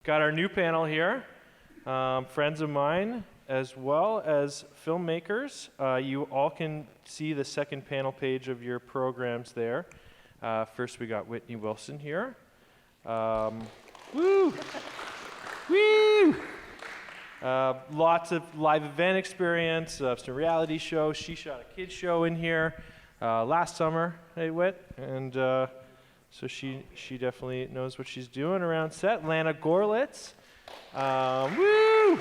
Got our new panel here, friends of mine, as well as filmmakers. You all can see the second panel page of your programs there. First, we got Whitney Wilson here. Woo! Woo! Lots of live event experience, some reality shows. She shot a kids show in here last summer, hey Whit, and so she definitely knows what she's doing around set. Lana Gorlitz. Woo!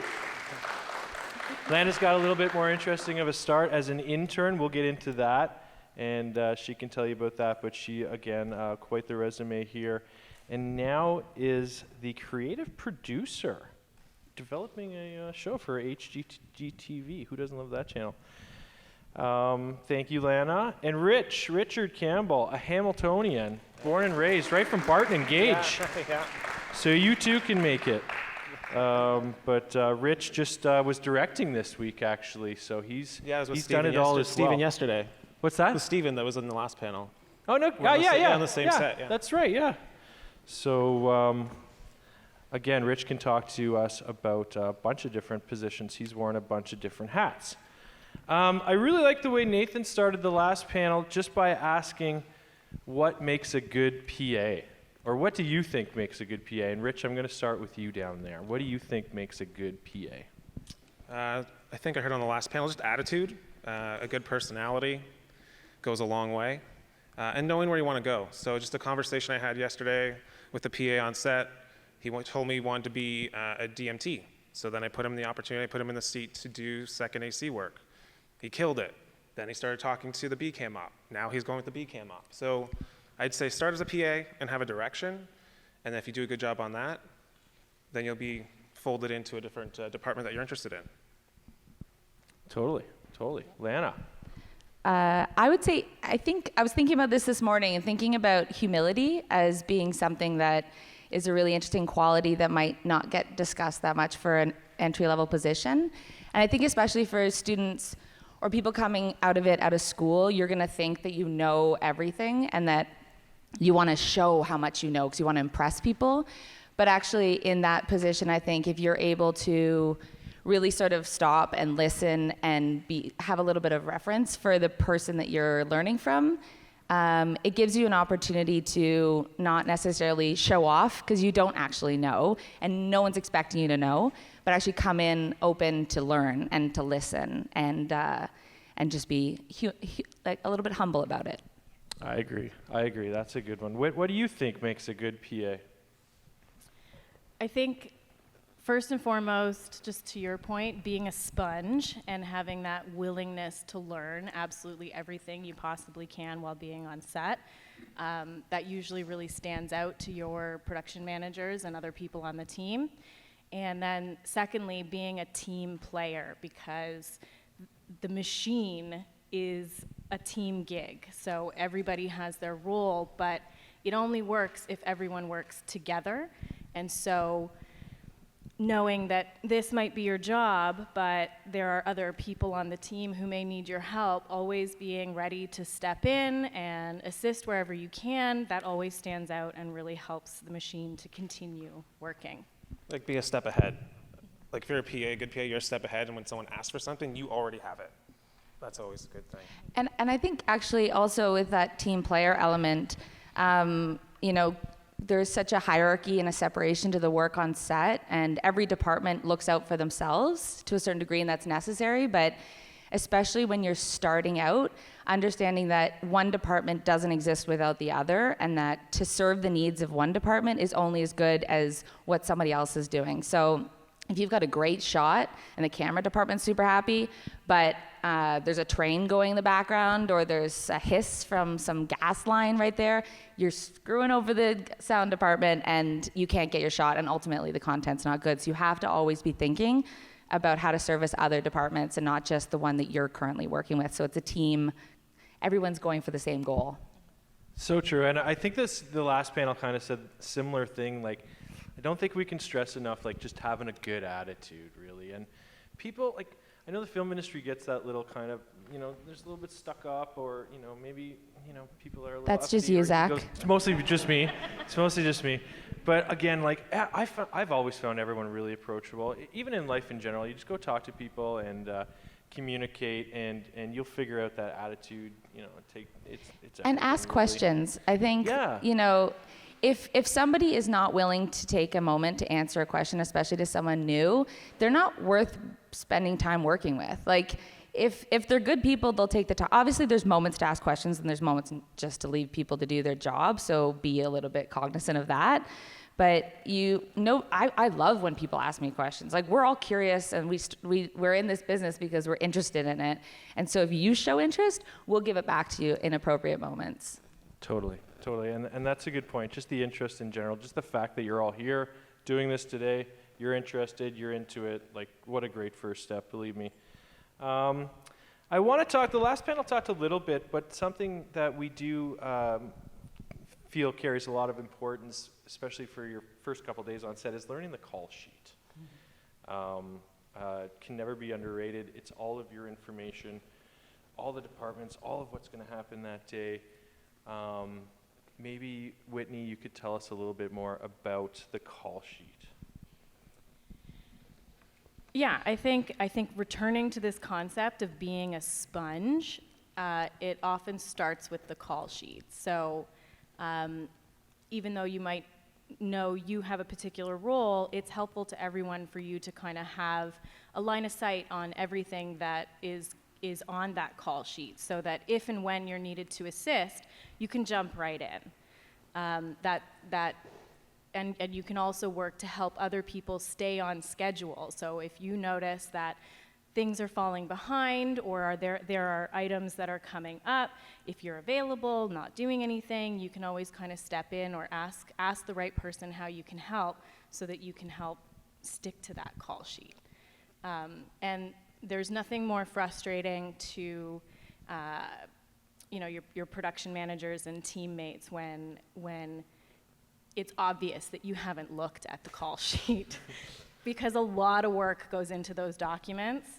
Lana's got a little bit more interesting of a start as an intern. We'll get into that, and she can tell you about that, but she, again, quite the resume here. And now is the creative producer, developing a show for HGTV. Who doesn't love that channel? Thank you, Lana. And Richard Campbell, a Hamiltonian, born and raised right from Barton and Gage. Yeah. So you too can make it. But Rich just was directing this week, actually. So he's done it all as well. Steven yesterday. What's that? It was Steven that was in the last panel. Oh, no. Yeah, on the same set. Yeah. That's right, yeah. So, again, Rich can talk to us about a bunch of different positions. He's worn a bunch of different hats. I really like the way Nathan started the last panel just by asking what makes a good PA, or what do you think makes a good PA? And Rich, I'm going to start with you down there. What do you think makes a good PA? I think I heard on the last panel, just attitude, a good personality goes a long way, and knowing where you want to go. So just a conversation I had yesterday with the PA on set, he told me he wanted to be a DMT. So then I put him the opportunity, I put him in the seat to do second AC work. He killed it. Then he started talking to the B-cam op. Now he's going with the B-cam op. So I'd say start as a PA and have a direction, and if you do a good job on that, then you'll be folded into a different department that you're interested in. Totally. Lana? I would say, I was thinking about this morning and thinking about humility as being something that is a really interesting quality that might not get discussed that much for an entry-level position. And I think especially for students or people coming out of school, you're gonna think that you know everything and that you wanna show how much you know because you wanna impress people. But actually in that position, I think if you're able to really sort of stop and listen and have a little bit of reference for the person that you're learning from, it gives you an opportunity to not necessarily show off because you don't actually know and no one's expecting you to know, but actually come in open to learn and to listen and just be like a little bit humble about it. I agree. That's a good one. What do you think makes a good PA? I think first and foremost, just to your point, being a sponge and having that willingness to learn absolutely everything you possibly can while being on set. That usually really stands out to your production managers and other people on the team. And then secondly, being a team player, because the machine is a team gig. So everybody has their role, but it only works if everyone works together. And so knowing that this might be your job, but there are other people on the team who may need your help, always being ready to step in and assist wherever you can, that always stands out and really helps the machine to continue working. Like be a step ahead. Like if you're a PA, a good PA, you're a step ahead, and when someone asks for something, you already have it. That's always a good thing. And I think actually also with that team player element, there's such a hierarchy and a separation to the work on set, and every department looks out for themselves to a certain degree, and that's necessary, but especially when you're starting out, understanding that one department doesn't exist without the other, and that to serve the needs of one department is only as good as what somebody else is doing. So if you've got a great shot and the camera department's super happy, but there's a train going in the background or there's a hiss from some gas line right there, you're screwing over the sound department and you can't get your shot, and ultimately the content's not good. So you have to always be thinking about how to service other departments and not just the one that you're currently working with. So it's a team, everyone's going for the same goal. So true, and I think the last panel kind of said a similar thing, like, I don't think we can stress enough, like, just having a good attitude, really. And people, like, I know the film industry gets that little kind of, there's a little bit stuck up, or, maybe, people are a little That's just uppity, you, or Zach. It's mostly just me. It's mostly just me. But again, like, I've always found everyone really approachable. Even in life in general, you just go talk to people and communicate, and you'll figure out that attitude, it's And ask really. questions. I think, Yeah. if somebody is not willing to take a moment to answer a question, especially to someone new, they're not worth spending time working with. Like, if they're good people, they'll take the time. Obviously, there's moments to ask questions, and there's moments just to leave people to do their job, so be a little bit cognizant of that. But I love when people ask me questions. Like, we're all curious, and we're in this business because we're interested in it. And so if you show interest, we'll give it back to you in appropriate moments. Totally. And that's a good point. Just the interest in general, just the fact that you're all here doing this today, you're interested, you're into it. Like, what a great first step, believe me. I want to talk, the last panel talked a little bit, but something that we do feel carries a lot of importance, especially for your first couple days on set, is learning the call sheet. Can never be underrated. It's all of your information, all the departments, all of what's going to happen that day. Maybe, Whitney, you could tell us a little bit more about the call sheet. Yeah, I think returning to this concept of being a sponge, it often starts with the call sheet. So even though you might know you have a particular role, it's helpful to everyone for you to kind of have a line of sight on everything that is on that call sheet, so that if and when you're needed to assist, you can jump right in. And you can also work to help other people stay on schedule. So if you notice that things are falling behind, or there are items that are coming up, if you're available, not doing anything, you can always kind of step in or ask the right person how you can help, so that you can help stick to that call sheet. And there's nothing more frustrating to your production managers and teammates when it's obvious that you haven't looked at the call sheet, because a lot of work goes into those documents.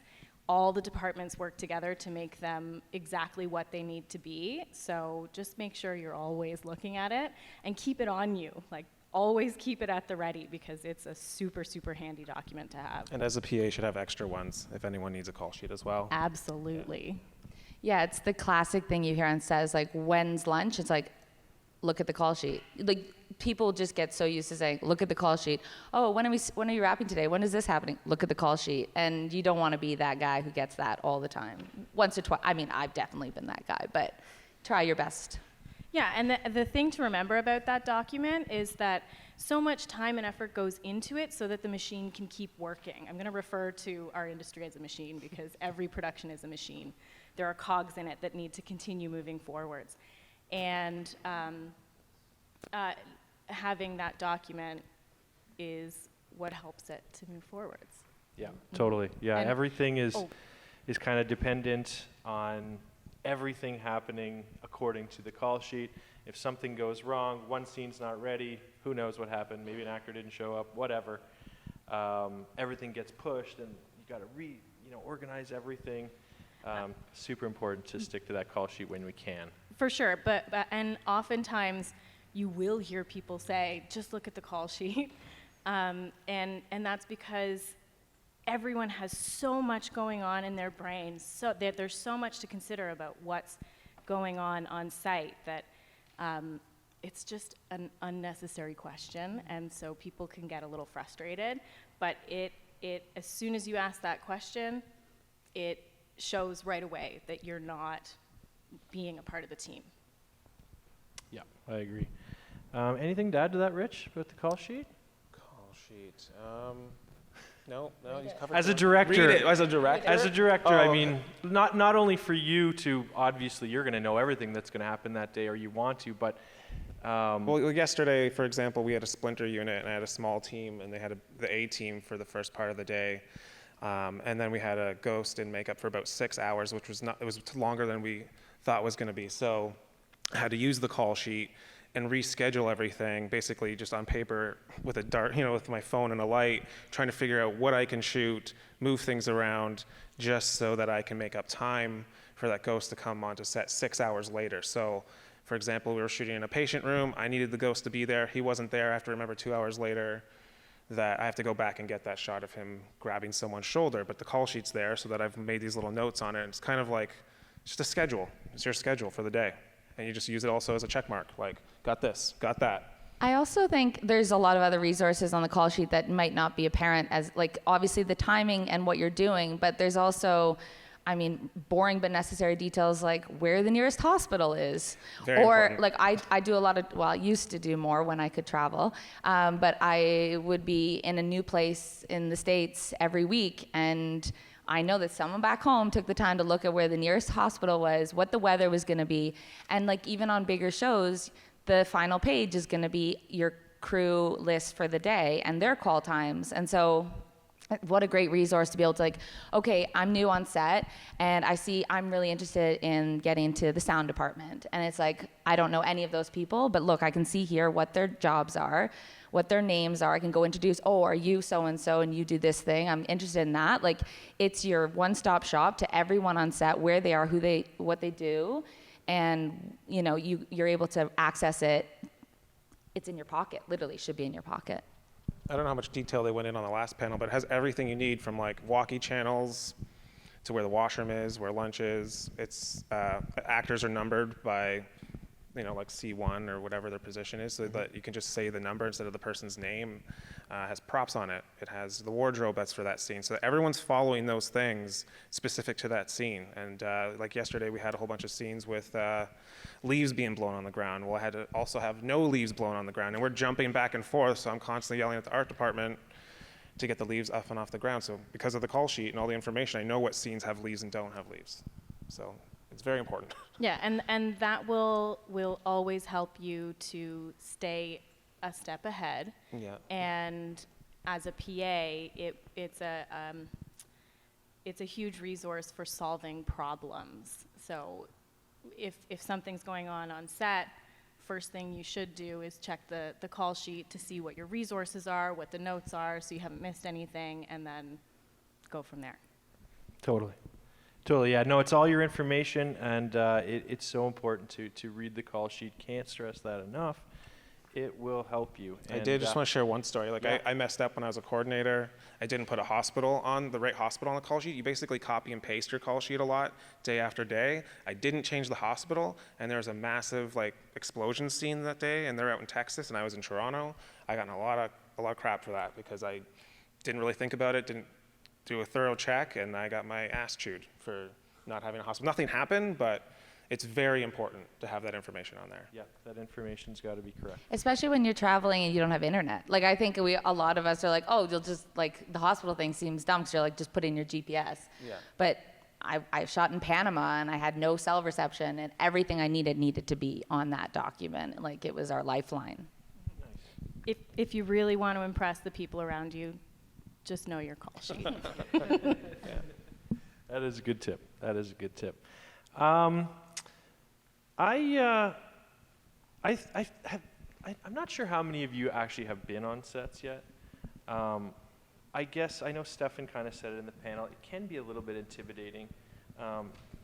All the departments work together to make them exactly what they need to be. So just make sure you're always looking at it, and keep it on you. Like, always keep it at the ready, because it's a super, super handy document to have. And as a PA, you should have extra ones if anyone needs a call sheet as well. Absolutely. Yeah, it's the classic thing you hear on set is like, when's lunch? It's like, look at the call sheet. Like, people just get so used to saying, look at the call sheet. Oh, when are you wrapping today? When is this happening? Look at the call sheet. And you don't want to be that guy who gets that all the time. Once or twice. I mean, I've definitely been that guy, but try your best. Yeah, and the thing to remember about that document is that so much time and effort goes into it so that the machine can keep working. I'm going to refer to our industry as a machine, because every production is a machine. There are cogs in it that need to continue moving forwards. And having that document is what helps it to move forwards. Yeah, totally. Yeah, And- everything is kind of dependent on everything happening according to the call sheet. If something goes wrong, one scene's not ready, who knows what happened? Maybe an actor didn't show up, whatever. Everything gets pushed, and you got to organize everything. Super important to stick to that call sheet when we can. For sure, but and oftentimes you will hear people say, just look at the call sheet. And that's because everyone has so much going on in their brains, so that there's so much to consider about what's going on site, that it's just an unnecessary question, and so people can get a little frustrated. But it as soon as you ask that question, it shows right away that you're not being a part of the team. Yeah, I agree. Anything to add to that, Rich, about the call sheet? Call sheet. No, he's covered. As a it. Director, Read it. As a director. I Oh, mean, not only for you to, obviously, you're going to know everything that's going to happen that day, or you want to, but Well, yesterday, for example, we had a splinter unit, and I had a small team, and they had the A team for the first part of the day. And then we had a ghost in makeup for about 6 hours, which was it was longer than we thought was going to be. So I had to use the call sheet and reschedule everything basically just on paper with a dart, with my phone and a light, trying to figure out what I can shoot, move things around, just so that I can make up time for that ghost to come onto set 6 hours later. So, for example, we were shooting in a patient room. I needed the ghost to be there. He wasn't there. I have to remember 2 hours later that I have to go back and get that shot of him grabbing someone's shoulder, but the call sheet's there so that I've made these little notes on it. And it's kind of like just a schedule. It's your schedule for the day. And you just use it also as a check mark, like, got this, got that. I also think there's a lot of other resources on the call sheet that might not be apparent as, like, obviously the timing and what you're doing, but there's also, boring but necessary details like where the nearest hospital is. Very or important. like I do a lot of, I used to do more when I could travel, but I would be in a new place in the States every week, and I know that someone back home took the time to look at where the nearest hospital was, what the weather was gonna be, and like even on bigger shows, the final page is gonna be your crew list for the day and their call times. And so what a great resource to be able to like, okay, I'm new on set and I see I'm really interested in getting into the sound department. And it's like, I don't know any of those people, but look, I can see here what their jobs are, what their names are. I can go introduce, oh, are you so-and-so and you do this thing? I'm interested in that. Like, it's your one-stop shop to everyone on set, where they are, what they do. And you're able to access it. It's in your pocket, literally should be in your pocket. I don't know how much detail they went in on the last panel, but it has everything you need from like walkie channels to where the washroom is, where lunch is. It's actors are numbered by, like C1 or whatever their position is, so that you can just say the number instead of the person's name. Has props on it. It has the wardrobe that's for that scene. So everyone's following those things specific to that scene. And like yesterday, we had a whole bunch of scenes with leaves being blown on the ground. Well, I had to also have no leaves blown on the ground. And we're jumping back and forth, so I'm constantly yelling at the art department to get the leaves up and off the ground. So because of the call sheet and all the information, I know what scenes have leaves and don't have leaves. So it's very important. Yeah, and that will always help you to stay a step ahead. Yeah. And as a PA, it's a huge resource for solving problems. So if something's going on set, first thing you should do is check the call sheet to see what your resources are, what the notes are, so you haven't missed anything, and then go from there. Totally, yeah. No, it's all your information, and it's so important to read the call sheet. Can't stress that enough. It will help you. I did just want to share one story. Yeah. I messed up when I was a coordinator. I didn't put the right hospital on the call sheet. You basically copy and paste your call sheet a lot, day after day. I didn't change the hospital, and there was a massive explosion scene that day, and they're out in Texas, and I was in Toronto. I got in a lot of crap for that because I didn't really think about it, didn't do a thorough check, and I got my ass chewed for not having a hospital. Nothing happened, but it's very important to have that information on there. Yeah, that information's got to be correct. Especially when you're traveling and you don't have internet. Like, I think a lot of us are like, oh, you'll just, the hospital thing seems dumb because you're like, just put in your GPS. Yeah. But I shot in Panama and I had no cell reception, and everything I needed to be on that document. Like, it was our lifeline. Nice. If you really want to impress the people around you, just know your call sheet. Yeah. That is a good tip. I'm not sure how many of you actually have been on sets yet. I guess I know Stefan kind of said it in the panel. It can be a little bit intimidating.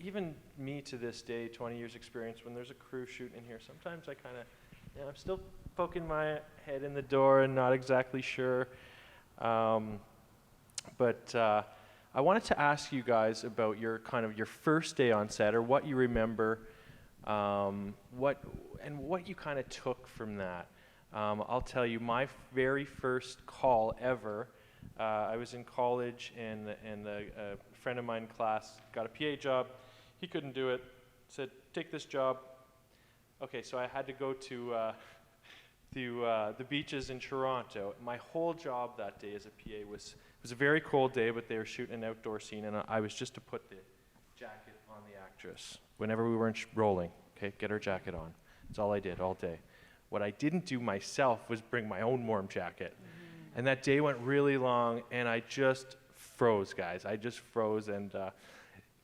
Even me to this day, 20 years experience, when there's a crew shooting in here, sometimes I kind of, I'm still poking my head in the door and not exactly sure. But I wanted to ask you guys about your first day on set, or what you remember. What you kind of took from that. I'll tell you, my very first call ever, I was in college, and a friend of mine in class got a PA job. He couldn't do it, said, take this job. Okay, so I had to go to the beaches in Toronto. My whole job that day as a PA was a very cold day, but they were shooting an outdoor scene, and I was just to put the jacket on the actress whenever we weren't rolling. Okay, get her jacket on. That's all I did all day. What I didn't do myself was bring my own warm jacket. And that day went really long, and I just froze, guys. I just froze, and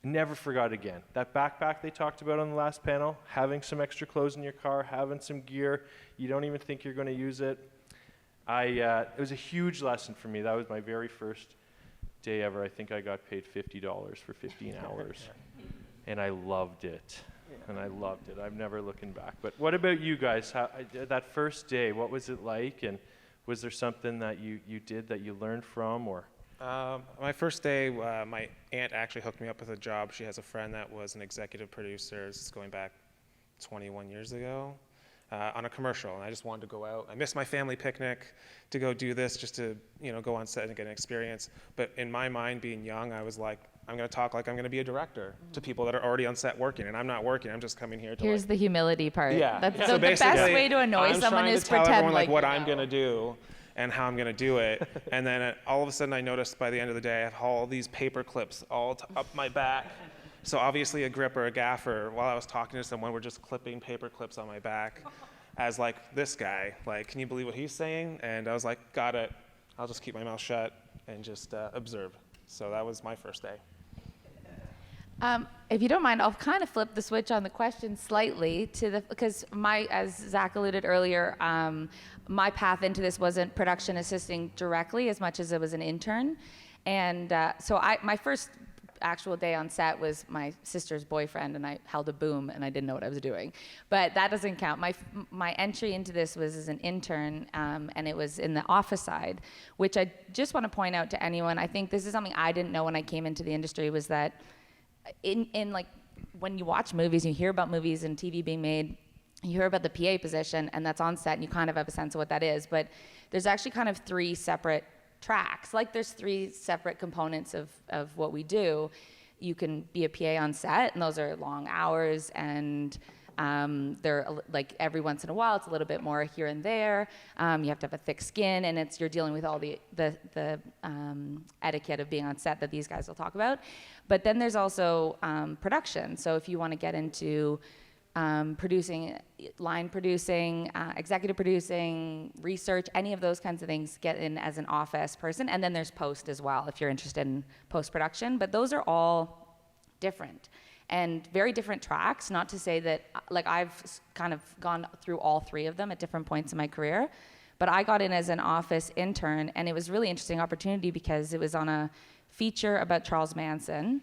Never forgot again. That backpack they talked about on the last panel, having some extra clothes in your car, having some gear, you don't even think you're going to use it. It was a huge lesson for me. That was my very first day ever. I think I got paid $50 for 15 hours. And I loved it. And I loved it. I'm never looking back. But what about you guys? That first day, what was it like? And was there something that you did that you learned from? Or My first day, my aunt actually hooked me up with a job. She has a friend that was an executive producer. This is going back 21 years ago, on a commercial. And I just wanted to go out. I missed my family picnic to go do this, just to go on set and get an experience. But in my mind, being young, I was like, I'm going to talk like I'm going to be a director to people that are already on set working, and I'm not working. I'm just coming here to. Here's the humility part. Yeah. That's So the best basically, way to annoy someone is to tell pretend everyone like what you I'm know. going to do and how I'm going to do it. And then all of a sudden I noticed by the end of the day I have all these paper clips all up my back. So obviously a grip or a gaffer, while I was talking to someone, were just clipping paper clips on my back as like, this guy, like, can you believe what he's saying? And I was like, got it. I'll just keep my mouth shut and just observe. So that was my first day. If you don't mind, I'll kind of flip the switch on the question slightly because as Zach alluded earlier, my path into this wasn't production assisting directly as much as it was an intern. And so my first actual day on set was my sister's boyfriend, and I held a boom and I didn't know what I was doing. But that doesn't count. My entry into this was as an intern, and it was in the office side, which I just want to point out to anyone. I think this is something I didn't know when I came into the industry, was that in like when you watch movies, you hear about movies and TV being made, you hear about the PA position, and that's on set, and you kind of have a sense of what that is. But there's actually kind of three separate tracks. Like there's three separate components of what we do. You can be a PA on set, and those are long hours, and they're like every once in a while, it's a little bit more here and there. You have to have a thick skin, and you're dealing with all the etiquette of being on set that these guys will talk about. But then there's also production. So if you want to get into producing, line producing, executive producing, research, any of those kinds of things, get in as an office person. And then there's post as well, if you're interested in post-production. But those are all different and very different tracks. Not to say that, like, I've kind of gone through all three of them at different points in my career. But I got in as an office intern, and it was a really interesting opportunity because it was on a feature about Charles Manson.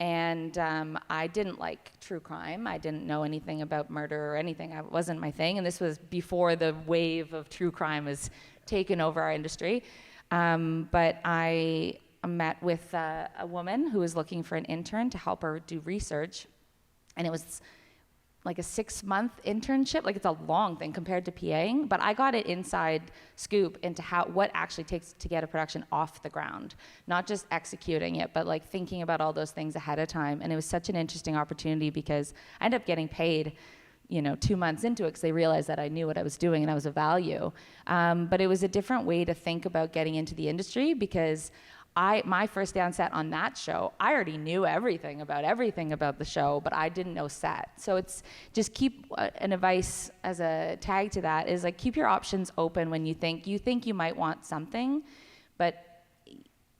And I didn't like true crime. I didn't know anything about murder or anything. It wasn't my thing. And this was before the wave of true crime was taken over our industry. But I met with a woman who was looking for an intern to help her do research. And it was like a 6-month internship. Like, it's a long thing compared to PAing, but I got an inside scoop into what actually takes to get a production off the ground, not just executing it, but like thinking about all those things ahead of time. And it was such an interesting opportunity because I ended up getting paid 2 months into it because they realized that I knew what I was doing and I was of value. But it was a different way to think about getting into the industry because my first day on set on that show, I already knew everything about the show, but I didn't know set. So it's just keep an advice as a tag to that is like keep your options open when you think you might want something, but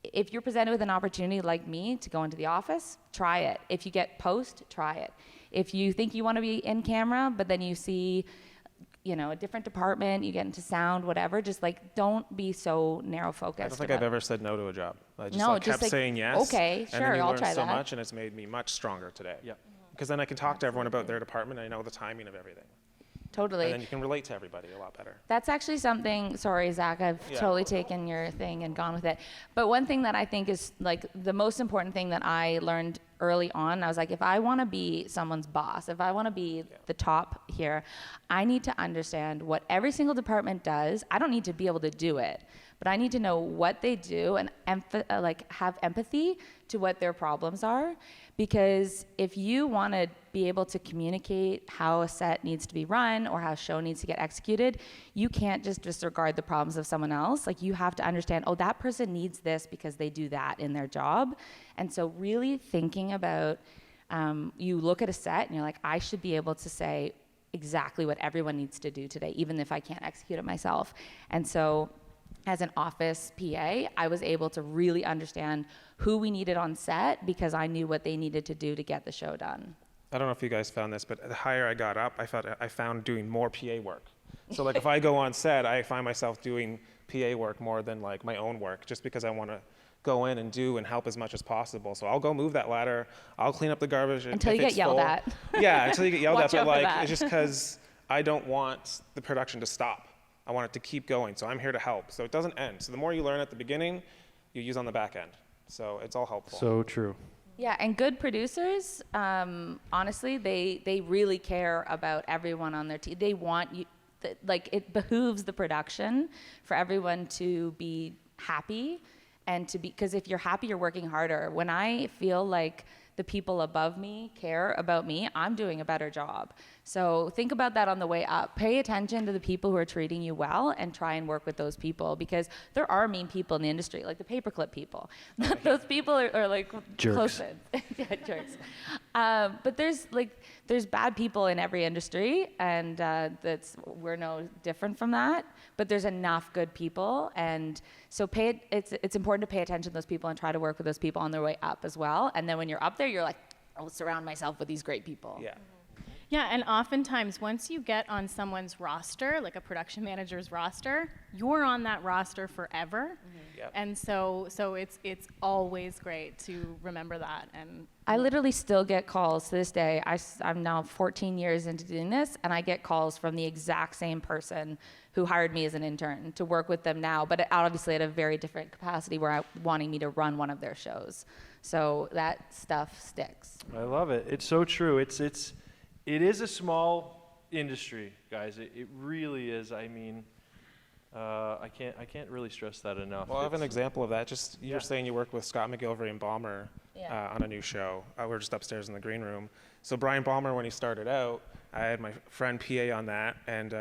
if you're presented with an opportunity like me to go into the office, try it. If you get post, try it. If you think you want to be in camera, but then you see a different department, you get into sound, whatever, just like don't be so narrow focused. I don't think I've ever said no to a job. I just kept saying yes. Okay, and sure, then you I'll learn try so that. much, and it's made me much stronger today. Yeah. Because then I can talk to everyone about their department, and I know the timing of everything. Totally. And then you can relate to everybody a lot better. That's actually something, sorry, Zach, I've totally taken your thing and gone with it. But one thing that I think is like the most important thing that I learned early on, I was like, if I want to be someone's boss, if I want to be the top here, I need to understand what every single department does. I don't need to be able to do it, but I need to know what they do and have empathy to what their problems are. Because if you want to be able to communicate how a set needs to be run or how a show needs to get executed, you can't just disregard the problems of someone else. Like, you have to understand, oh, that person needs this because they do that in their job. And so really thinking about, you look at a set and you're like, I should be able to say exactly what everyone needs to do today, even if I can't execute it myself. And so as an office PA, I was able to really understand who we needed on set because I knew what they needed to do to get the show done. I don't know if you guys found this, but the higher I got up, I found doing more PA work. So like if I go on set, I find myself doing PA work more than like my own work, just because I want to go in and do and help as much as possible. So I'll go move that ladder. I'll clean up the garbage Until if you it's get yelled full. at. Yeah, until you get yelled at. Watch But out for like that. it's just because I don't want the production to stop. I want it to keep going. So I'm here to help. So it doesn't end. So the more you learn at the beginning, you use on the back end. So it's all helpful. So true. Yeah, and good producers, honestly, they really care about everyone on their team. They want you, like it behooves the production for everyone to be happy and to be, because if you're happy, you're working harder. When I feel like the people above me care about me, I'm doing a better job. So think about that on the way up. Pay attention to the people who are treating you well and try and work with those people, because there are mean people in the industry, like the paperclip people. Those people are like Jerks. close friends. Yeah, jerks. But there's bad people in every industry, and we're no different from that. But there's enough good people, and so it's important to pay attention to those people and try to work with those people on their way up as well. And then when you're up there, you're like, I'll surround myself with these great people. Yeah. Yeah, and oftentimes once you get on someone's roster, like a production manager's roster, you're on that roster forever. Yep. And so it's always great to remember that. And I literally still get calls to this day. I'm now 14 years into doing this, and I get calls from the exact same person who hired me as an intern to work with them now, but obviously at a very different capacity, wanting me to run one of their shows. So that stuff sticks. I love it. It's so true. It is a small industry, guys. It really is. I mean, I can't really stress that enough. Well, I have an example of that. Just you Yeah. were saying you work with Scott McGilvery and Balmer Yeah. on a new show. We're just upstairs in the green room. So Brian Balmer, when he started out, I had my friend PA on that and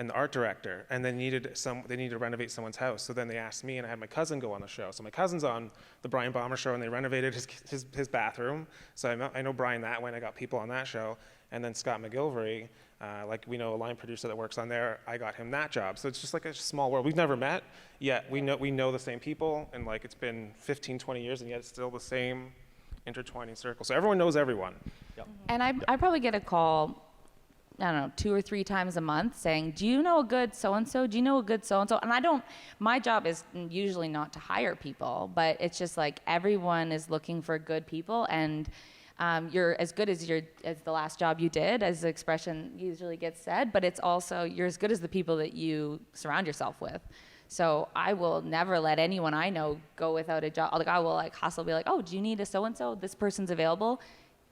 the art director, and they needed to renovate someone's house. So then they asked me, and I had my cousin go on the show. So my cousin's on the Brian Balmer show, and they renovated his bathroom. So I know Brian that way, and I got people on that show. And then Scott McGilvery, like we know a line producer that works on there, I got him that job. So it's just like a small world. We've never met, yet we know the same people, and like it's been 15, 20 years, and yet it's still the same intertwining circle. So everyone knows everyone. Yep. And I probably get a call, I don't know, 2 or 3 times a month saying, do you know a good so-and-so? Do you know a good so-and-so? And my job is usually not to hire people, but it's just like everyone is looking for good people, and you're as good as the last job you did, as the expression usually gets said, but it's also you're as good as the people that you surround yourself with. So I will never let anyone I know go without a job. Like I will hustle, be like, oh, do you need a so-and-so? This person's available.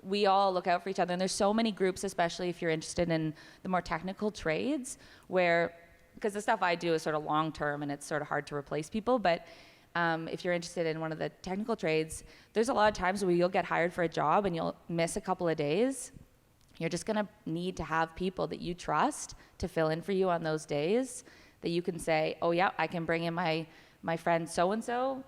We all look out for each other, and there's so many groups, especially if you're interested in the more technical trades, because the stuff I do is sort of long-term and it's sort of hard to replace people, but if you're interested in one of the technical trades, there's a lot of times where you'll get hired for a job and you'll miss a couple of days. You're just gonna need to have people that you trust to fill in for you on those days, that you can say, oh yeah, I can bring in my friend so-and-so,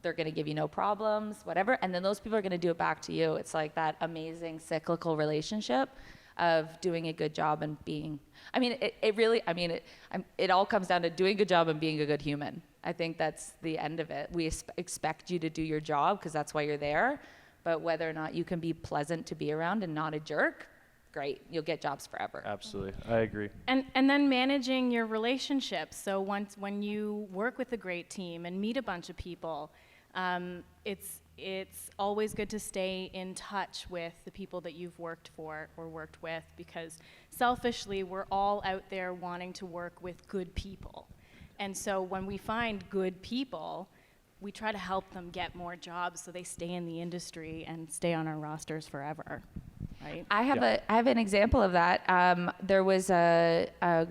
they're gonna give you no problems, whatever, and then those people are gonna do it back to you. It's like that amazing cyclical relationship of doing a good job and being, it all comes down to doing a good job and being a good human. I think that's the end of it. We expect you to do your job because that's why you're there, but whether or not you can be pleasant to be around and not a jerk, great, you'll get jobs forever. Absolutely, I agree. And then managing your relationships. So when you work with a great team and meet a bunch of people, it's always good to stay in touch with the people that you've worked for or worked with, because selfishly, we're all out there wanting to work with good people. And so when we find good people, we try to help them get more jobs so they stay in the industry and stay on our rosters forever, right? I have an example of that. There was a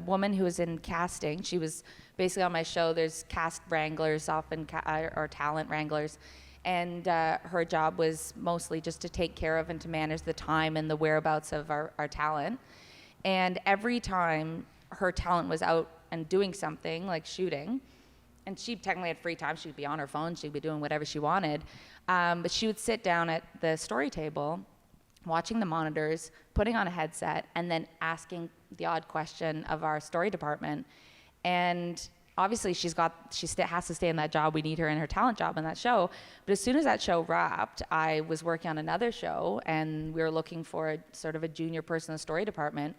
woman who was in casting. She was basically on my show. There's cast wranglers often, or talent wranglers. And her job was mostly just to take care of and to manage the time and the whereabouts of our talent. And every time her talent was out and doing something, like shooting, and she technically had free time, she'd be on her phone, she'd be doing whatever she wanted, but she would sit down at the story table, watching the monitors, putting on a headset, and then asking the odd question of our story department. And obviously she has to stay in that job. We need her in her talent job in that show. But as soon as that show wrapped, I was working on another show, and we were looking for a junior person in the story department.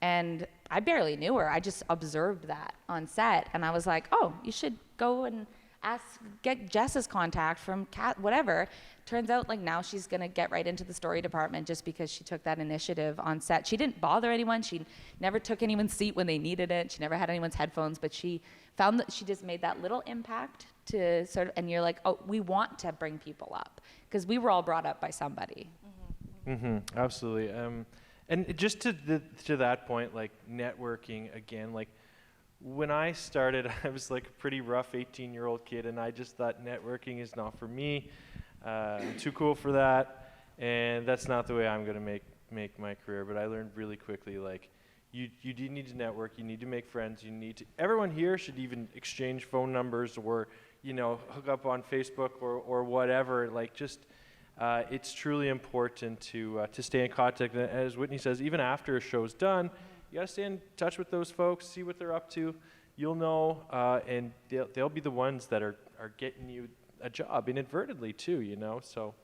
And I barely knew her. I just observed that on set, and I was like, oh, you should go and get Jess's contact from Kat, whatever. Turns out like now she's gonna get right into the story department just because she took that initiative on set. She didn't bother anyone. She never took anyone's seat when they needed it. She never had anyone's headphones, but she found that she just made that little impact to and you're like, oh, we want to bring people up because we were all brought up by somebody. Absolutely. And just to that point, like networking again, like when I started, I was like a pretty rough 18-year-old kid, and I just thought networking is not for me. I'm too cool for that, and that's not the way I'm going to make my career. But I learned really quickly, like, you do need to network, you need to make friends, everyone here should even exchange phone numbers or, hook up on Facebook or whatever. Like, just, it's truly important to stay in contact. And as Whitney says, even after a show's done, you got to stay in touch with those folks, see what they're up to. You'll know, and they'll be the ones that are getting you a job inadvertently too, So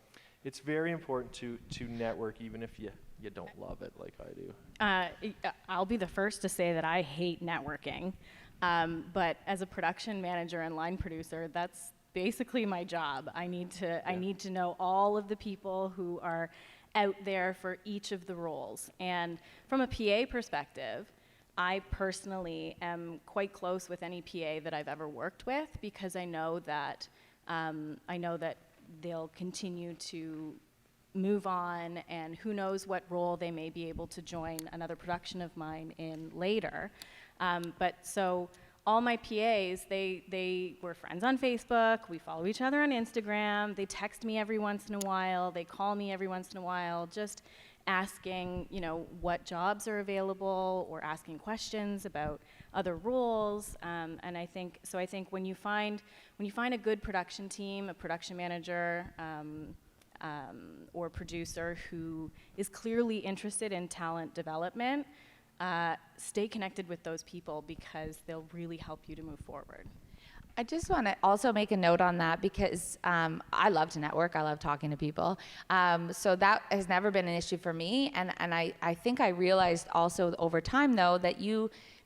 it's very important to network, even if you don't love it like I do. I'll be the first to say that I hate networking, but as a production manager and line producer, that's basically my job. I need to know all of the people who are out there for each of the roles. And from a PA perspective, I personally am quite close with any PA that I've ever worked with because I know that they'll continue to move on, and who knows what role they may be able to join another production of mine in later. But so all my PAs, they were friends on Facebook, we follow each other on Instagram, they text me every once in a while, they call me every once in a while, just asking, what jobs are available or asking questions about other roles. And I think when you find a good production team, a production manager, or producer who is clearly interested in talent development, stay connected with those people because they'll really help you to move forward. I just want to also make a note on that because I love to network. I love talking to people. So that has never been an issue for me. And I think I realized also over time, though, that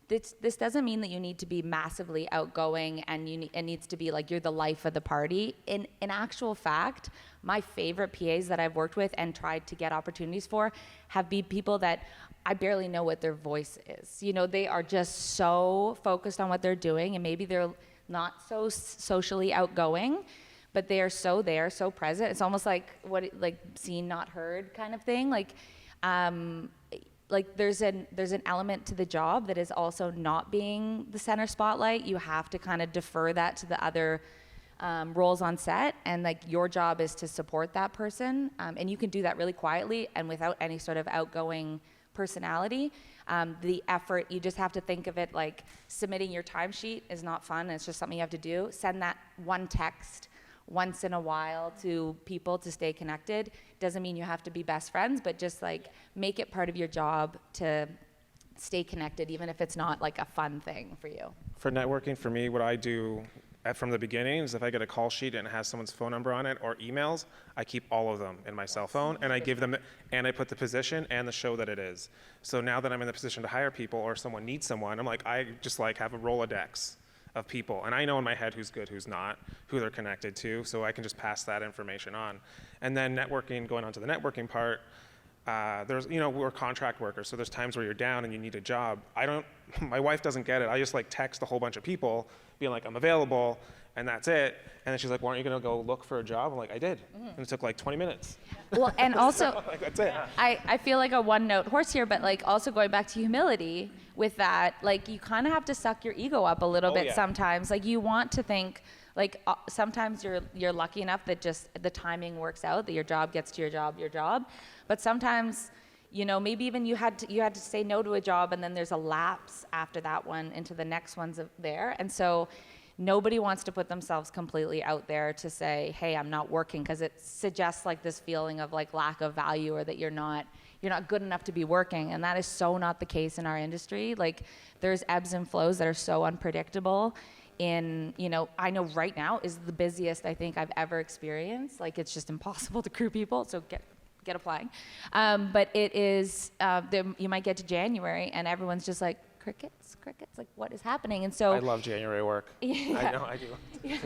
this doesn't mean that you need to be massively outgoing and it needs to be like you're the life of the party. In actual fact, my favorite PAs that I've worked with and tried to get opportunities for have been people that I barely know what their voice is. They are just so focused on what they're doing, and maybe they're not so socially outgoing, but they are so there, so present. It's almost like seen, not heard kind of thing. Like there's an element to the job that is also not being the center spotlight. You have to kind of defer that to the other roles on set, and like your job is to support that person, and you can do that really quietly and without any sort of outgoing personality. The effort, you just have to think of it like submitting your timesheet is not fun. It's just something you have to do. Send that one text once in a while to people to stay connected. Doesn't mean you have to be best friends, but just like make it part of your job to stay connected, even if it's not like a fun thing for you. For networking, for me, what I do from the beginning is if I get a call sheet and it has someone's phone number on it or emails, I keep all of them in my cell phone, and I give them, and I put the position and the show that it is. So now that I'm in the position to hire people or someone needs someone, I just have a Rolodex of people, and I know in my head who's good, who's not, who they're connected to, so I can just pass that information on. And then networking, going on to the networking part, we're contract workers, so there's times where you're down and you need a job. My wife doesn't get it. I just text a whole bunch of people, being like, I'm available, and that's it. And then she's like, well, aren't you gonna go look for a job? I'm like, I did. And it took 20 minutes. Well, and also, so, that's it. I feel like a one-note horse here, but also going back to humility with that, you kind of have to suck your ego up a little bit sometimes. You want to think, sometimes you're lucky enough that just the timing works out, that your job gets to your job. But sometimes, maybe even you had to say no to a job, and then there's a lapse after that one into the next one's there. And so nobody wants to put themselves completely out there to say, hey, I'm not working, because it suggests this feeling of lack of value, or that you're not you're not good enough to be working. And that is so not the case in our industry. Like, there's ebbs and flows that are so unpredictable. I know right now is the busiest I think I've ever experienced. Like, it's just impossible to crew people, so get applying. But it is, you might get to January and everyone's just like, crickets, like what is happening? And so I love January work. Yeah. I know, I do.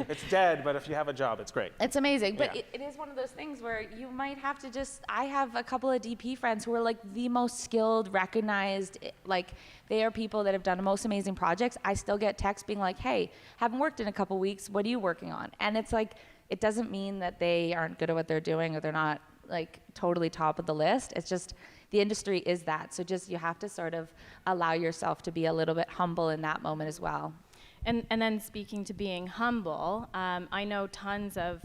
It's dead, but if you have a job, it's great. It's amazing, but Yeah. it is one of those things where you might have to I have a couple of DP friends who are like the most skilled, recognized, like they are people that have done the most amazing projects. I still get texts being like, hey, haven't worked in a couple weeks, what are you working on? And it's like, it doesn't mean that they aren't good at what they're doing or they're not like totally top of the list. It's just, the industry is that. So just, you have to sort of allow yourself to be a little bit humble in that moment as well. And then speaking to being humble, I know tons of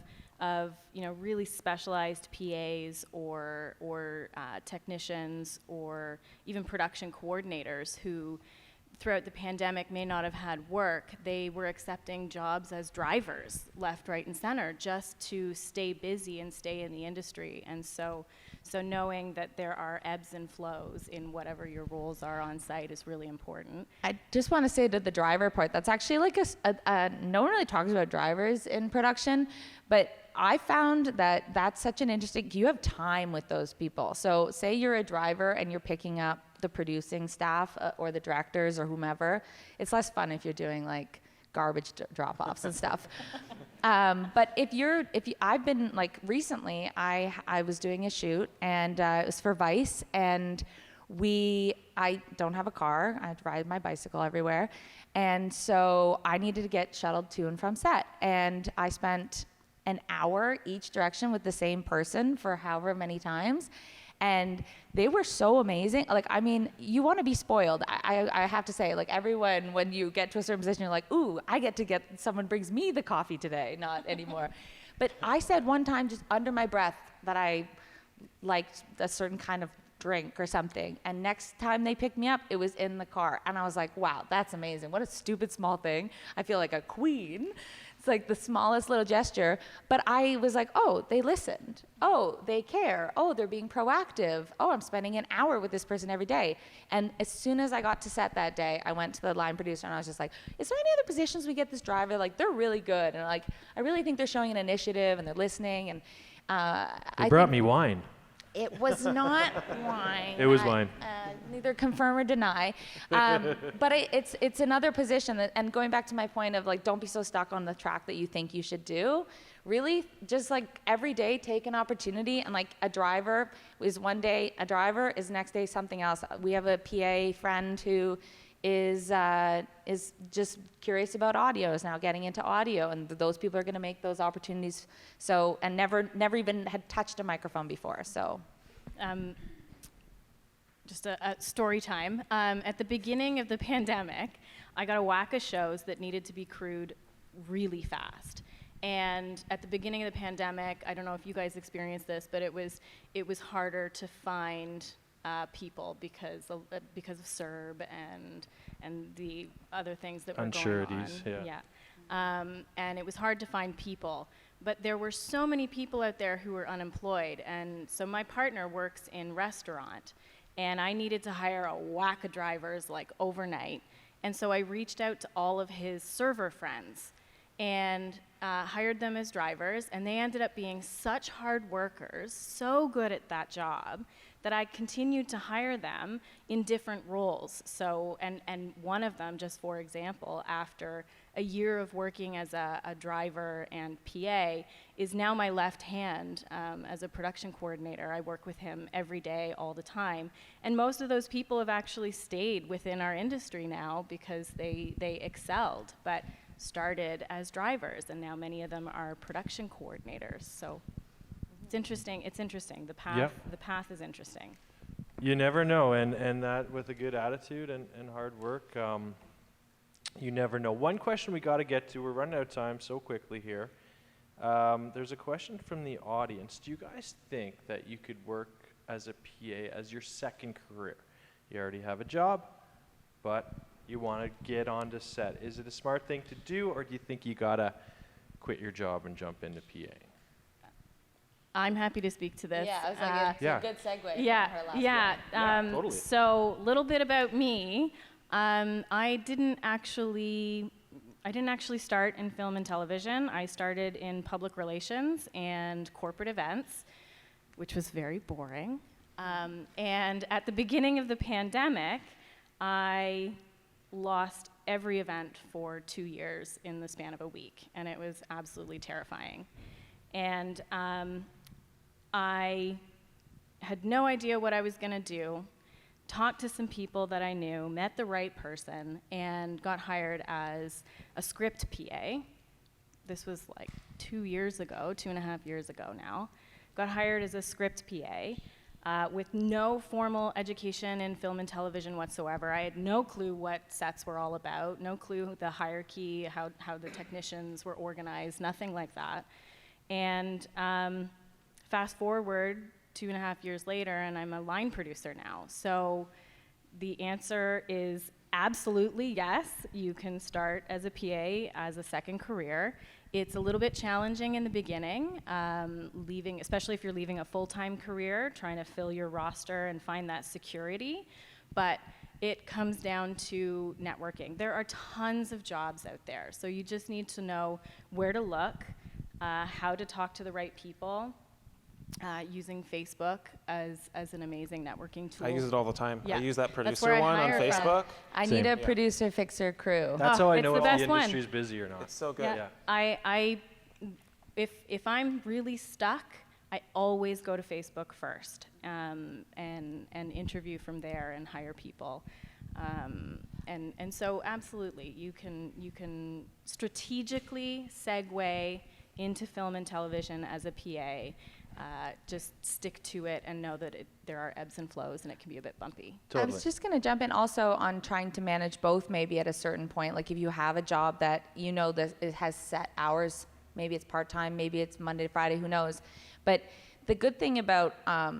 really specialized PAs or technicians or even production coordinators who throughout the pandemic may not have had work. They were accepting jobs as drivers left, right, and center just to stay busy and stay in the industry. And so knowing that there are ebbs and flows in whatever your roles are on site is really important. I just want to say to the driver part, that's actually like no one really talks about drivers in production, but I found that that's such an interesting, you have time with those people. So say you're a driver and you're picking up the producing staff or the directors or whomever. It's less fun if you're doing like garbage drop-offs and stuff. But I've been like recently, I was doing a shoot and it was for Vice, and I don't have a car. I have to ride my bicycle everywhere, and so I needed to get shuttled to and from set, and I spent an hour each direction with the same person for however many times. And they were so amazing. Like, I mean, you want to be spoiled. I have to say, like, everyone, when you get to a certain position, you're like, ooh, I get to get, someone brings me the coffee today, not anymore. But I said one time just under my breath that I liked a certain kind of drink or something. And next time they picked me up, it was in the car. And I was like, wow, that's amazing. What a stupid small thing. I feel like a queen. It's like the smallest little gesture, but I was like, oh, they listened. Oh, they care. Oh, they're being proactive. Oh, I'm spending an hour with this person every day. And as soon as I got to set that day, I went to the line producer and I was just like, is there any other positions we get this driver? Like, they're really good. And like, I really think they're showing an initiative and they're listening. And They brought me wine. it was not wine. It was wine. Neither confirm or deny. But it's another position that, and going back to my point of like, don't be so stuck on the track that you think you should do. Really, just like every day, take an opportunity. And like a driver is one day a driver, is next day something else. We have a PA friend who is just curious about audio, is now getting into audio, and those people are going to make those opportunities. So, and never even had touched a microphone before. So, just a story time. At the beginning of the pandemic, I got a whack of shows that needed to be crewed really fast. And at the beginning of the pandemic, I don't know if you guys experienced this, but it was harder to find people because of CERB and the other things that were going on. Yeah. And it was hard to find people. But there were so many people out there who were unemployed. And so my partner works in restaurant, and I needed to hire a whack of drivers like overnight. And so I reached out to all of his server friends and hired them as drivers, and they ended up being such hard workers, so good at that job, that I continued to hire them in different roles. So, and one of them, just for example, after a year of working as a driver and PA, is now my left hand as a production coordinator. I work with him every day, all the time. And most of those people have actually stayed within our industry now because they excelled, but started as drivers, and now many of them are production coordinators. So it's interesting. The path is interesting. You never know, and that with a good attitude and hard work, you never know. One question we got to get to, we're running out of time so quickly here. There's a question from the audience. Do you guys think that you could work as a PA as your second career? You already have a job, but you want to get onto set. Is it a smart thing to do, or do you think you got to quit your job and jump into PA? I'm happy to speak to this. Yeah, I was like, it's Yeah. a good segue. Yeah, from her last yeah. one. Totally. So, a little bit about me. I didn't actually start in film and television. I started in public relations and corporate events, which was very boring. And at the beginning of the pandemic, I lost every event for 2 years in the span of a week, and it was absolutely terrifying. And I had no idea what I was going to do, talked to some people that I knew, met the right person, and got hired as a script PA. This was like 2 years ago, 2.5 years ago now. Got hired as a script PA with no formal education in film and television whatsoever. I had no clue what sets were all about, no clue the hierarchy, how the technicians were organized, nothing like that. And fast forward 2.5 years later, and I'm a line producer now. So the answer is absolutely yes. You can start as a PA as a second career. It's a little bit challenging in the beginning, especially if you're leaving a full-time career, trying to fill your roster and find that security. But it comes down to networking. There are tons of jobs out there, so you just need to know where to look, how to talk to the right people, using Facebook as an amazing networking tool. I use it all the time. Yeah. I use that That's producer where I one on hire from. Facebook. I Same. need a Yeah. producer fixer crew. That's how I it's know the if the best one. industry's busy or not. It's so good. Yeah. If I'm really stuck, I always go to Facebook first, and interview from there and hire people. And so absolutely, you can strategically segue into film and television as a PA. Just stick to it and know that there are ebbs and flows, and it can be a bit bumpy. I Totally. was just going to jump in also on trying to manage both maybe at a certain point. Like if you have a job that you know that it has set hours, maybe it's part-time, maybe it's Monday to Friday, who knows. But the good thing about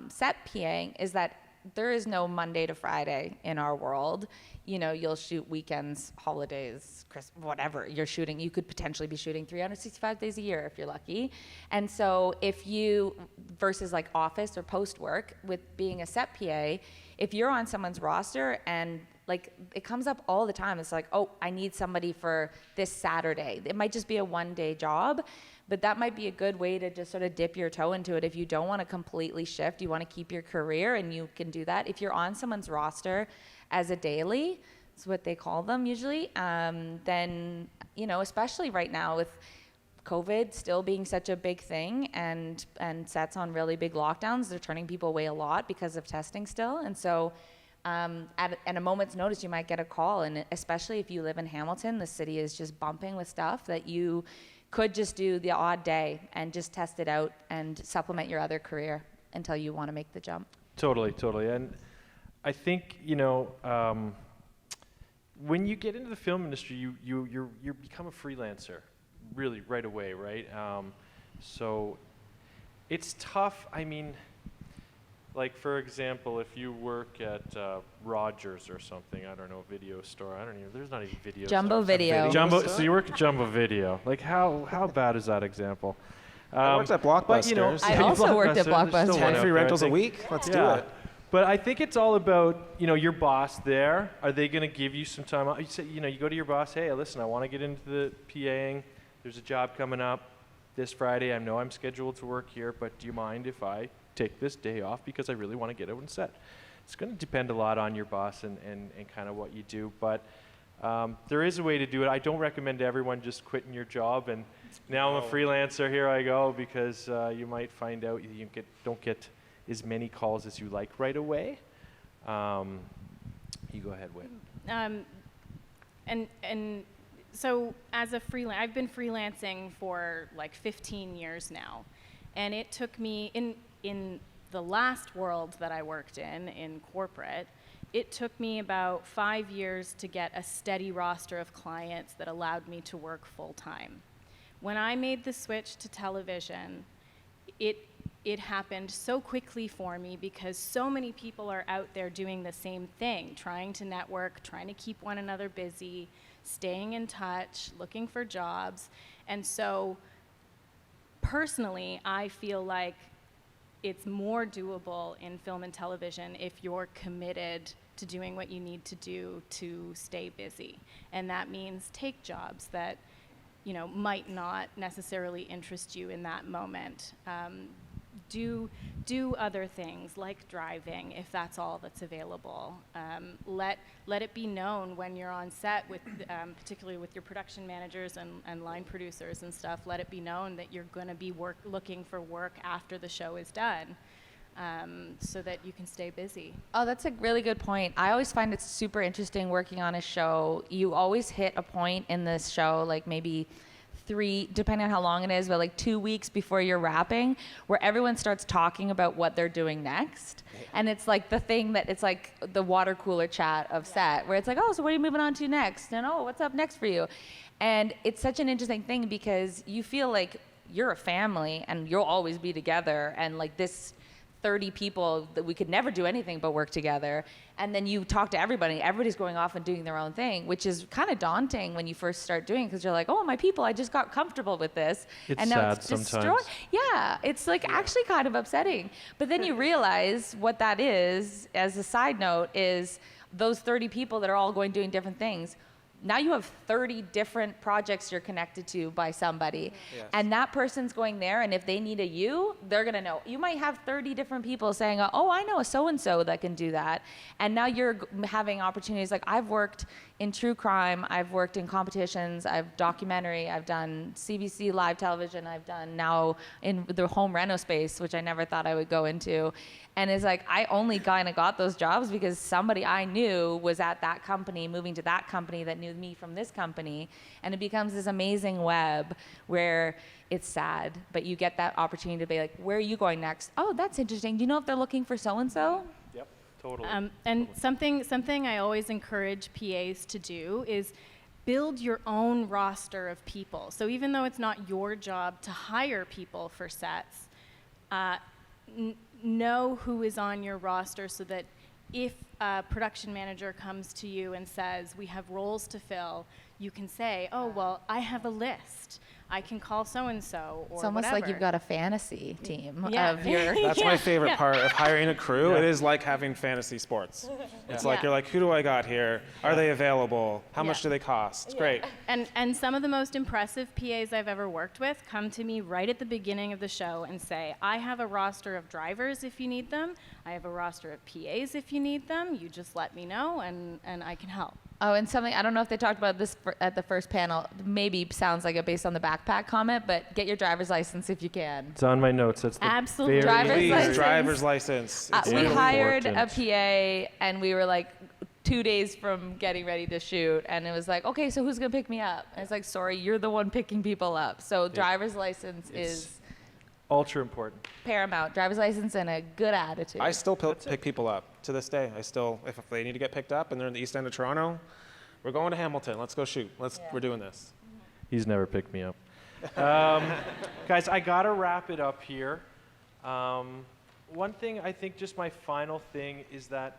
set PAing is that there is no Monday to Friday in our world. You know, you'll shoot weekends, holidays, Christmas, whatever you're shooting. You could potentially be shooting 365 days a year if you're lucky. And so if you, versus like office or post work, with being a set PA, if you're on someone's roster and like it comes up all the time, it's like, oh, I need somebody for this Saturday. It might just be a one-day job, but that might be a good way to just sort of dip your toe into it. If you don't want to completely shift, you want to keep your career, and you can do that. If you're on someone's roster as a daily, that's what they call them usually, then, you know, especially right now with COVID still being such a big thing and sets on really big lockdowns, they're turning people away a lot because of testing still. And so at a moment's notice, you might get a call, and especially if you live in Hamilton, the city is just bumping with stuff that you could just do the odd day and just test it out and supplement your other career until you want to make the jump. Totally. And I think, you know, when you get into the film industry, you become a freelancer really right away, right? So it's tough. I mean, like for example, if you work at Rogers or something, I don't know, video store. I don't even. There's not even video. Jumbo stores. Video. Jumbo. So you work at Jumbo Video. Like how bad is that example? I worked at Blockbusters. But, you know, I also worked at Blockbuster. There's still Blockbuster. one 10 out free there, I rentals a think. week? Let's do Yeah. it. But I think it's all about, you know, your boss there. Are they going to give you some time? You say, you know, you go to your boss, hey, listen, I want to get into the PAing. There's a job coming up this Friday. I know I'm scheduled to work here, but do you mind if I take this day off because I really want to get out and set? It's going to depend a lot on your boss and kind of what you do. But there is a way to do it. I don't recommend to everyone just quitting your job and now I'm a freelancer, here I go, because you might find out you don't get as many calls as you like right away. You go ahead, Whit. And so as a freelance, I've been freelancing for like 15 years now, and it took me in the last world that I worked in corporate, it took me about 5 years to get a steady roster of clients that allowed me to work full time. When I made the switch to television, it happened so quickly for me because so many people are out there doing the same thing, trying to network, trying to keep one another busy, staying in touch, looking for jobs. And so personally, I feel like it's more doable in film and television if you're committed to doing what you need to do to stay busy. And that means take jobs that, you know, might not necessarily interest you in that moment. Do other things like driving if that's all that's available. Let it be known when you're on set with, particularly with your production managers and line producers and stuff, let it be known that you're gonna be looking for work after the show is done. So that you can stay busy. Oh, that's a really good point. I always find it super interesting working on a show. You always hit a point in this show, like maybe 3, depending on how long it is, but like 2 weeks before you're wrapping, where everyone starts talking about what they're doing next. And it's like the thing that it's like the water cooler chat of set, where it's like, oh, so what are you moving on to next? And oh, what's up next for you? And it's such an interesting thing because you feel like you're a family and you'll always be together, and like this 30 people that we could never do anything but work together. And then you talk to everybody, everybody's going off and doing their own thing, which is kind of daunting when you first start doing it, because you're like, oh, my people, I just got comfortable with this. It's and now sad it's sometimes. Yeah, it's like actually kind of upsetting. But then you realize what that is, as a side note, is those 30 people that are all going doing different things. Now you have 30 different projects you're connected to by somebody. Yes. And that person's going there, and if they need a you, they're gonna know. You might have 30 different people saying, oh, I know a so-and-so that can do that. And now you're having opportunities. Like, I've worked in true crime, I've worked in competitions, I've documentary, I've done CBC live television, I've done now in the home reno space, which I never thought I would go into. And it's like, I only kind of got those jobs because somebody I knew was at that company, moving to that company that knew me from this company. And it becomes this amazing web where it's sad, but you get that opportunity to be like, where are you going next? Oh, that's interesting. Do you know if they're looking for so-and-so? Yep, totally. And something I always encourage PAs to do is build your own roster of people. So even though it's not your job to hire people for sets, know who is on your roster so that if a production manager comes to you and says, we have roles to fill, you can say, oh, well, I have a list. I can call so-and-so or It's almost whatever. like you've got a fantasy team Yeah. of your... That's my favorite Yeah. part of hiring a crew. Yeah. It is like having fantasy sports. It's like Yeah. you're like, who do I got here? Are they available? How much Yeah. do they cost? It's great. And some of the most impressive PAs I've ever worked with come to me right at the beginning of the show and say, I have a roster of drivers if you need them. I have a roster of PAs if you need them. You just let me know and I can help. Oh, and something, I don't know if they talked about this at the first panel, maybe sounds like it based on the backpack comment, but get your driver's license if you can. It's on my notes. That's the Absolutely. very Driver's Please, license. driver's license. It's We really hired important. a PA, and we were like 2 days from getting ready to shoot, and it was like, okay, so who's gonna pick me up? And it's like, sorry, you're the one picking people up. So driver's license is ultra important. paramount. Driver's license and a good attitude. I still pick people up to this day. I still, if they need to get picked up and they're in the East End of Toronto, we're going to Hamilton. Let's go shoot. We're doing this. He's never picked me up. Guys, I gotta wrap it up here. One thing, I think just my final thing is that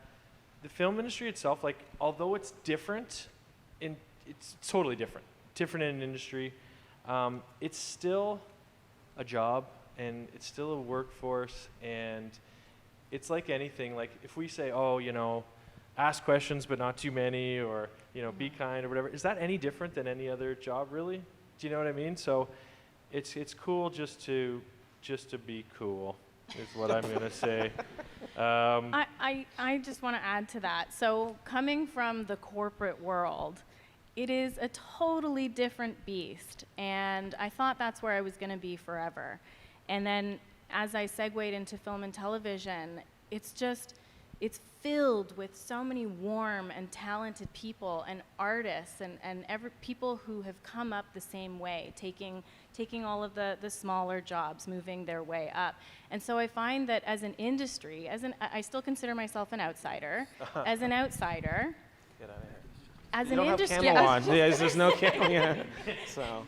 the film industry itself, like, although it's different, it's totally different in an industry, it's still a job and it's still a workforce, and it's like anything. Like, if we say, oh, you know, ask questions but not too many, or, you know, be kind or whatever, is that any different than any other job, really? Do you know what I mean? So it's cool just to be cool is what I'm gonna say. I just want to add to that. So coming from the corporate world, it is a totally different beast, and I thought that's where I was going to be forever. And then as I segued into film and television, it's filled with so many warm and talented people and artists and people who have come up the same way, taking all of the smaller jobs, moving their way up. And so I find that as an industry, I still consider myself an outsider. As an outsider, Get out of here. as You an don't have industry, Campbell on. Yeah, there's no Campbell. Yeah. So.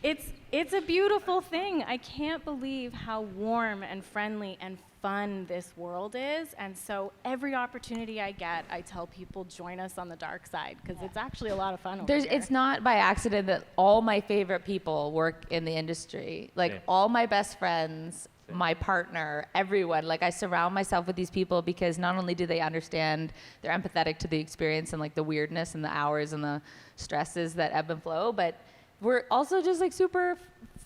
it's It's a beautiful thing. I can't believe how warm and friendly and fun this world is. And so every opportunity I get, I tell people join us on the dark side because it's actually a lot of fun over here. It's not by accident that all my favorite people work in the industry. Like Same. all my best friends, my partner, everyone. Like I surround myself with these people because not only do they understand, they're empathetic to the experience and like the weirdness and the hours and the stresses that ebb and flow, but we're also just like super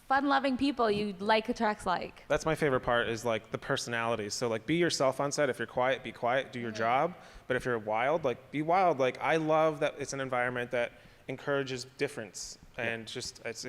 fun-loving people. You like attracts like. That's my favorite part is like the personalities. So like be yourself on set. If you're quiet, be quiet, do your job. But if you're wild, like be wild. Like I love that it's an environment that encourages difference and just it's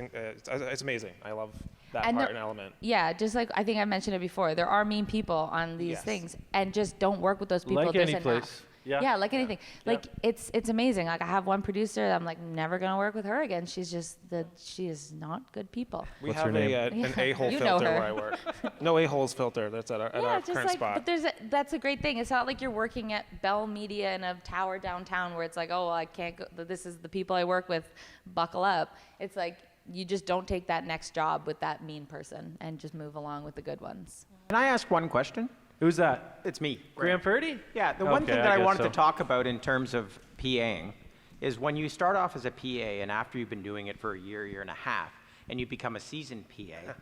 amazing. I love that And part there- and element. Yeah, just like I think I mentioned it before, there are mean people on these Yes. things, and just don't work with those people. Like There's any enough. place. Yeah. Like anything. Like it's amazing. Like I have one producer that I'm like never gonna work with her again. She is not good people. We What's have her name? an a-hole You know filter her. where I work. No a-holes filter. That's at our Just current like, spot. but that's a great thing. It's not like you're working at Bell Media in a tower downtown where it's like, oh, well, I can't go. This is the people I work with. Buckle up. It's like you just don't take that next job with that mean person and just move along with the good ones. Can I ask one question? Who's that? It's me. Graham Purdy? Yeah, the one Okay, thing that I guess wanted so. to talk about in terms of PAing is when you start off as a PA and after you've been doing it for a year and a half, and you become a seasoned PA,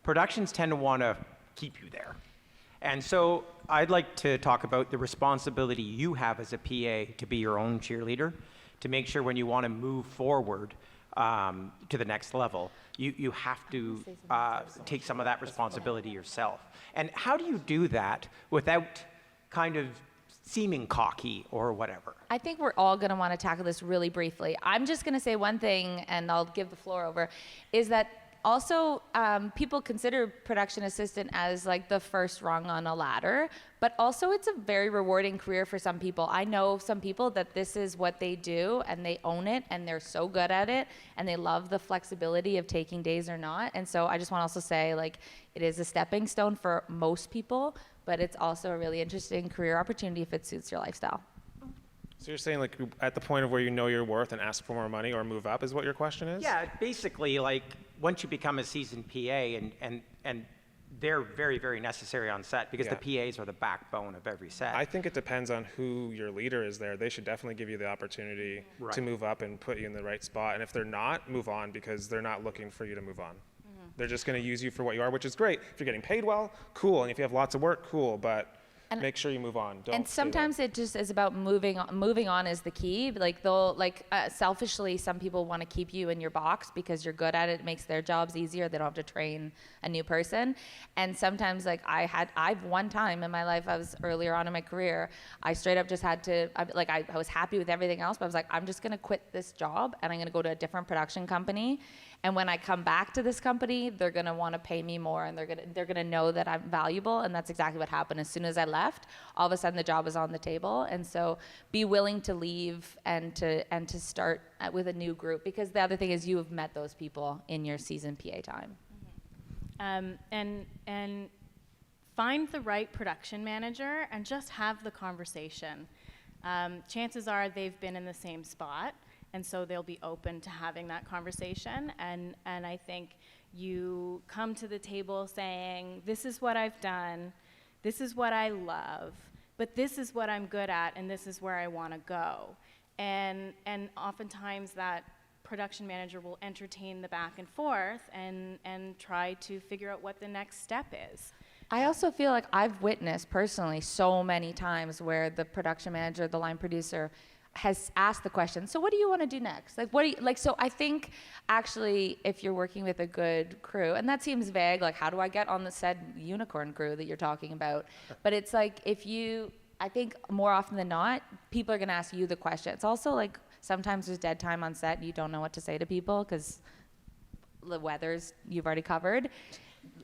productions tend to want to keep you there. And so I'd like to talk about the responsibility you have as a PA to be your own cheerleader, to make sure when you want to move forward to the next level, you have to take some of that responsibility yourself. And how do you do that without kind of seeming cocky or whatever? I think we're all going to want to tackle this really briefly. I'm just going to say one thing, and I'll give the floor over, is that also people consider production assistant as like the first rung on a ladder, but also it's a very rewarding career for some people. I know some people that this is what they do and they own it and they're so good at it and they love the flexibility of taking days or not. And so I just want to also say like it is a stepping stone for most people, but it's also a really interesting career opportunity if it suits your lifestyle. So you're saying like at the point of where you know your worth and ask for more money or move up is what your question is? Yeah, basically, like once you become a seasoned PA, and they're very, very necessary on set because the PAs are the backbone of every set. I think it depends on who your leader is there. They should definitely give you the opportunity to move up and put you in the right spot. And if they're not, move on because they're not looking for you to move on. They're just going to use you for what you are, which is great. If you're getting paid well, cool. And if you have lots of work, cool. But make sure you move on. Don't And stay there. sometimes it just is about moving on. Moving on is the key. Like they'll selfishly, some people want to keep you in your box because you're good at it. It makes their jobs easier. They don't have to train a new person. And sometimes like I've one time in my life, I was earlier on in my career, I straight up just had to, I was happy with everything else, but I was like, I'm just going to quit this job and I'm going to go to a different production company. And when I come back to this company, they're going to want to pay me more and they're going to know that I'm valuable. And that's exactly what happened. As soon as I left, all of a sudden the job was on the table. And so be willing to leave and to start with a new group, because the other thing is you have met those people in your season PA time. And find the right production manager and just have the conversation. Chances are they've been in the same spot, and so they'll be open to having that conversation. And I think you come to the table saying, this is what I've done, this is what I love, but this is what I'm good at, and this is where I want to go. And oftentimes that production manager will entertain the back and forth and try to figure out what the next step is. I also feel like I've witnessed personally so many times where the production manager, the line producer, has asked the question, so what do you want to do next? Like, what do you, like, so I think actually if you're working with a good crew, and that seems vague, like how do I get on the said unicorn crew that you're talking about? But it's like I think more often than not, people are going to ask you the question. It's also like sometimes there's dead time on set. You don't know what to say to people because the weather's you've already covered.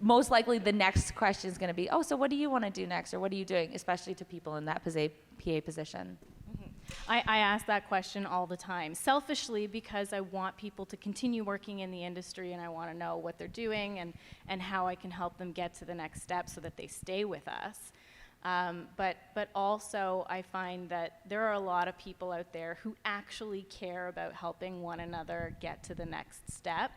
Most likely the next question is going to be, oh, so what do you want to do next? Or what are you doing? Especially to people in that PA position. I ask that question all the time, selfishly because I want people to continue working in the industry and I want to know what they're doing and how I can help them get to the next step so that they stay with us. But also I find that there are a lot of people out there who actually care about helping one another get to the next step.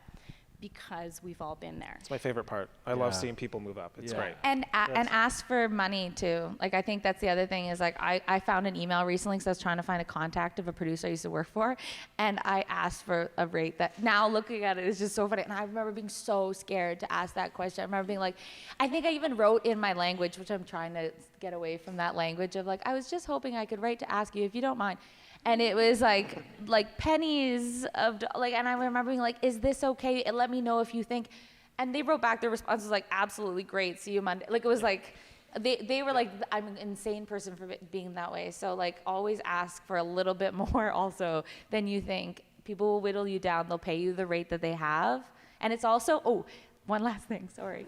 because we've all been there. It's my favorite part. I love Yeah. seeing people move up. It's Yeah. great. And ask for money too. Like I think that's the other thing is like I found an email recently because I was trying to find a contact of a producer I used to work for, and I asked for a rate that now looking at it is just so funny. And I remember being so scared to ask that question. I remember being like, I think I even wrote in my language, which I'm trying to get away from that language of like, I was just hoping I could write to ask you if you don't mind. And it was like pennies of like, and I remember being like, is this okay? And let me know if you think. And they wrote back, their response was like, absolutely great, see you Monday. Like it was like, they were like, I'm an insane person for being that way. So like always ask for a little bit more also than you think. People will whittle you down, they'll pay you the rate that they have. And it's also, oh, one last thing, sorry.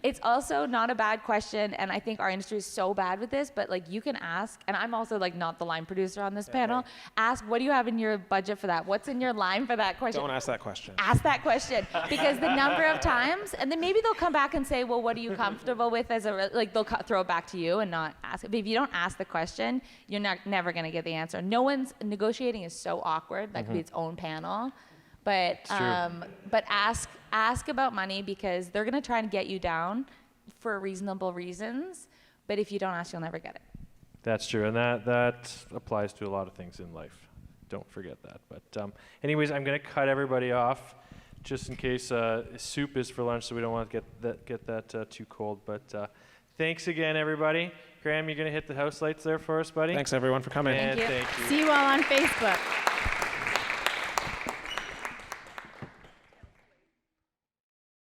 It's also not a bad question, and I think our industry is so bad with this, but like you can ask, and I'm also like not the line producer on this panel, ask what do you have in your budget for that? What's in your line for that question? Don't ask that question. Ask that question, because the number of times, and then maybe they'll come back and say, well, what are you comfortable with as a, like they'll throw it back to you and not ask it. But if you don't ask the question, you're never gonna get the answer. No one's, negotiating is so awkward, that could be its own panel. But ask about money because they're gonna try and get you down for reasonable reasons. But if you don't ask, you'll never get it. That's true, and that applies to a lot of things in life. Don't forget that. But anyways, I'm going to cut everybody off just in case soup is for lunch, so we don't want to get that too cold. But thanks again, everybody. Graham, you're going to hit the house lights there for us, buddy? Thanks, everyone, for coming. And Thank you. thank you. See you all on Facebook.